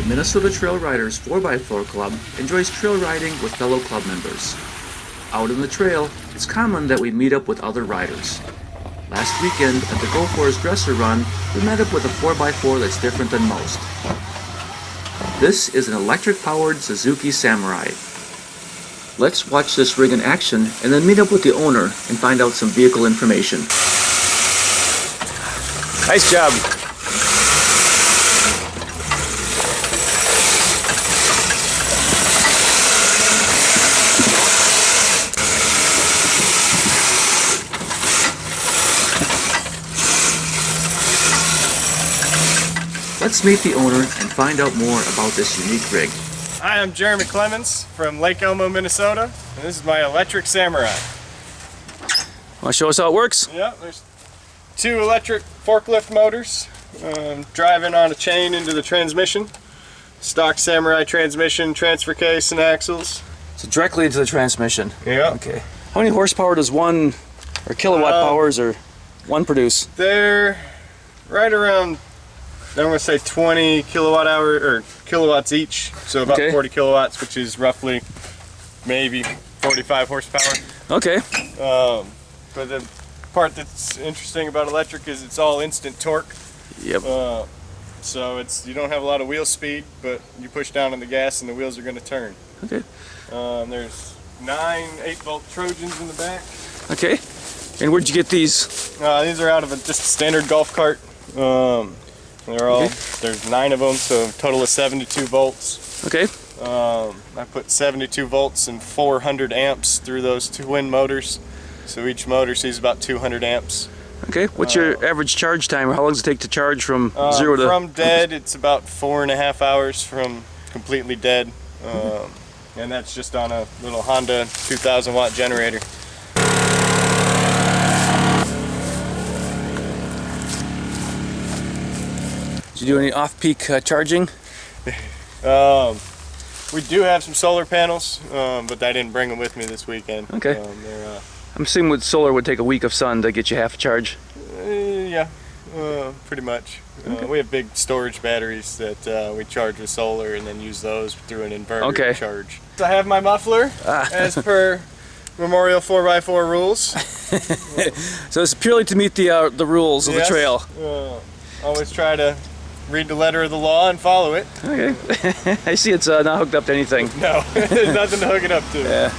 Minnesota Trail Riders 4x4 Club enjoys trail riding with fellow club members. Out on the trail, it's common that we meet up with other riders. Last weekend at the Go Forest Dresser Run, we met up with a 4x4 that's different than most. This is an electric-powered Suzuki Samurai. Let's watch this rig in action and then meet up with the owner and find out some vehicle information. Nice job. Let's meet the owner and find out more about this unique rig. Hi, I'm Jeremy Clemens from Lake Elmo, Minnesota, and this is my electric Samurai. Want to show us how it works? Yeah, there's two electric forklift motors driving on a chain into the transmission. Stock Samurai transmission, transfer case, and axles. So directly into the transmission. Yeah. Okay. How many horsepower does one, or kilowatt powers, or one produce? They're right around, I'm going to say 20 kilowatt hour or kilowatts each, so about 40 kilowatts, which is roughly maybe 45 horsepower. Okay. But the part that's interesting about electric is it's all instant torque. Yep. So you don't have a lot of wheel speed, but you push down on the gas and the wheels are going to turn. Okay. There's 9 8-volt Trojans in the back. Okay. And where'd you get these? These are out of just a standard golf cart. There's 9 of them, so a total of 72 volts. Okay. I put 72 volts and 400 amps through those twin motors, so each motor sees about 200 amps. Okay. What's your average charge time, or how long does it take to charge from 0 to? From dead, it's about 4.5 hours from completely dead, and that's just on a little Honda 2,000 watt generator. Did you do any off-peak charging? We do have some solar panels, but I didn't bring them with me this weekend. Okay. I'm assuming with solar it would take a week of sun to get you half a charge. Yeah, pretty much. We have big storage batteries that we charge with solar and then use those through an inverter to charge. So I have my muffler as per Memorial 4x4 rules. So it's purely to meet the rules of the trail. Always try to read the letter of the law and follow it. Okay. I see it's not hooked up to anything. No, there's nothing to hook it up to. Yeah.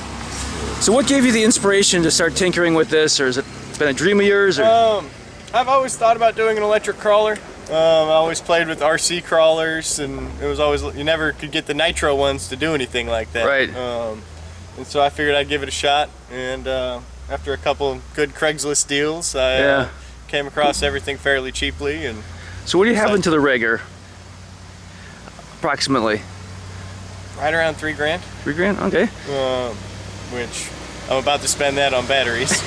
So what gave you the inspiration to start tinkering with this, or has it been a dream of yours? Or? I've always thought about doing an electric crawler. I always played with RC crawlers, and it was always, you never could get the nitro ones to do anything like that. Right. And so I figured I'd give it a shot, and after a couple good Craigslist deals, I came across everything fairly cheaply. And so what do you have into the rig, approximately? Right around $3 grand. $3 grand, okay. Which I'm about to spend that on batteries.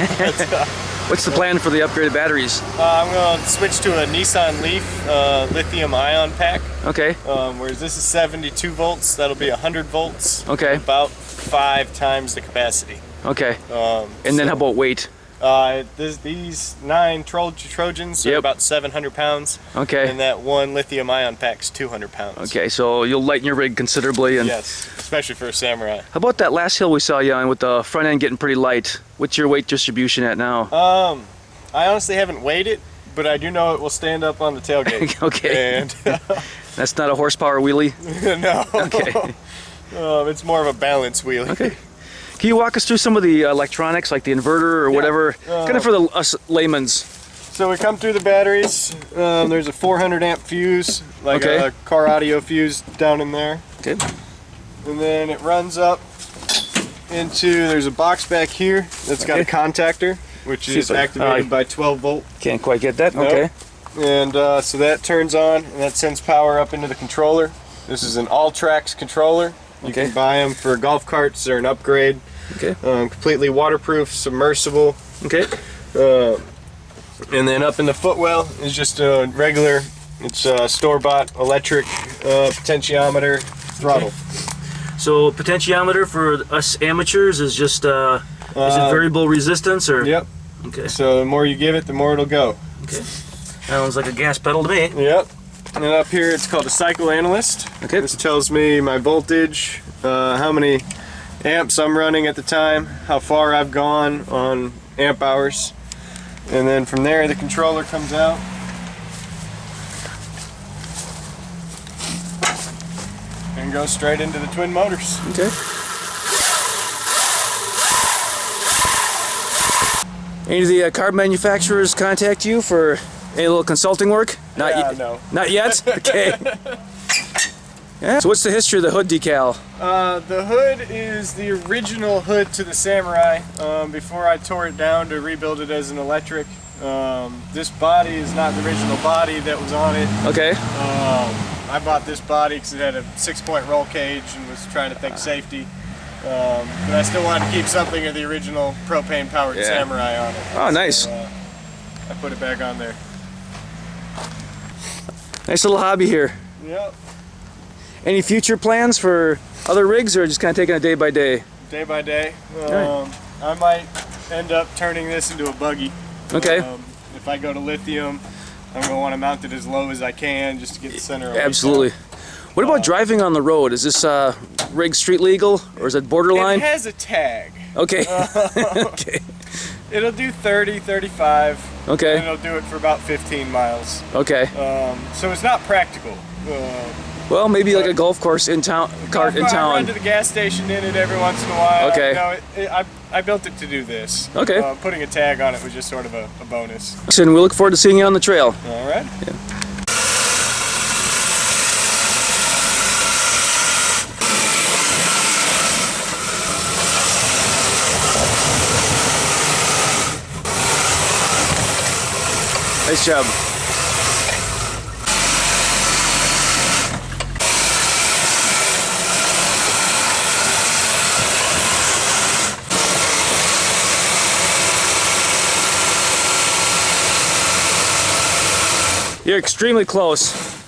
What's the plan for the upgraded batteries? I'm going to switch to a Nissan Leaf lithium-ion pack. Okay. Whereas this is 72 volts, that'll be 100 volts. Okay. About 5 times the capacity. Okay. And then how about weight? These 9 Trojans are about 700 pounds. Okay. And that one lithium-ion pack's 200 pounds. Okay, so you'll lighten your rig considerably. And yes, especially for a Samurai. How about that last hill we saw you on with the front end getting pretty light? What's your weight distribution at now? I honestly haven't weighed it, but I do know it will stand up on the tailgate. Okay. And that's not a horsepower wheelie? No. Okay. It's more of a balance wheelie. Okay. Can you walk us through some of the electronics, like the inverter or whatever, kind of for us laymen's? So we come through the batteries. There's a 400 amp fuse, like a car audio fuse down in there. Okay. And then it runs up into, there's a box back here that's got a contactor, which is activated by 12 volt. Can't quite get that, okay. And so that turns on, and that sends power up into the controller. This is an alltrax controller. You can buy them for golf carts or an upgrade. Okay. Completely waterproof, submersible. Okay. And then up in the footwell is just a regular, it's a store-bought electric potentiometer throttle. Okay. So potentiometer for us amateurs is just, is it variable resistance or? Yep. Okay. So the more you give it, the more it'll go. Okay. Sounds like a gas pedal to me. Yep. And then up here it's called a cycle analyst. Okay. This tells me my voltage, how many amps I'm running at the time, how far I've gone on amp hours. And then from there the controller comes out. And goes straight into the twin motors. Okay. Any of the car manufacturers contact you for any little consulting work? Not no. Not yet? Okay. Yeah. So what's the history of the hood decal? The hood is the original hood to the Samurai before I tore it down to rebuild it as an electric. This body is not the original body that was on it. Okay. I bought this body because it had a 6-point roll cage and was trying to think safety. But I still wanted to keep something of the original propane-powered Samurai on it. Oh, nice. So, I put it back on there. Nice little hobby here. Yep. Any future plans for other rigs, or just kind of taking it day by day? Day by day. Right. I might end up turning this into a buggy. Okay. If I go to lithium, I'm going to want to mount it as low as I can just to get the center of it. Absolutely. What about driving on the road? Is this rig street legal, or is it borderline? It has a tag. Okay. Okay. It'll do 30, 35. Okay. And it'll do it for about 15 miles. Okay. So it's not practical. Well, maybe like a golf course in town, cart in I town. run to the gas station in it every once in a while. Okay. I built it to do this. Okay. Putting a tag on it was just sort of a bonus. And we look forward to seeing you on the trail. All right. Yeah. Nice job. You're extremely close.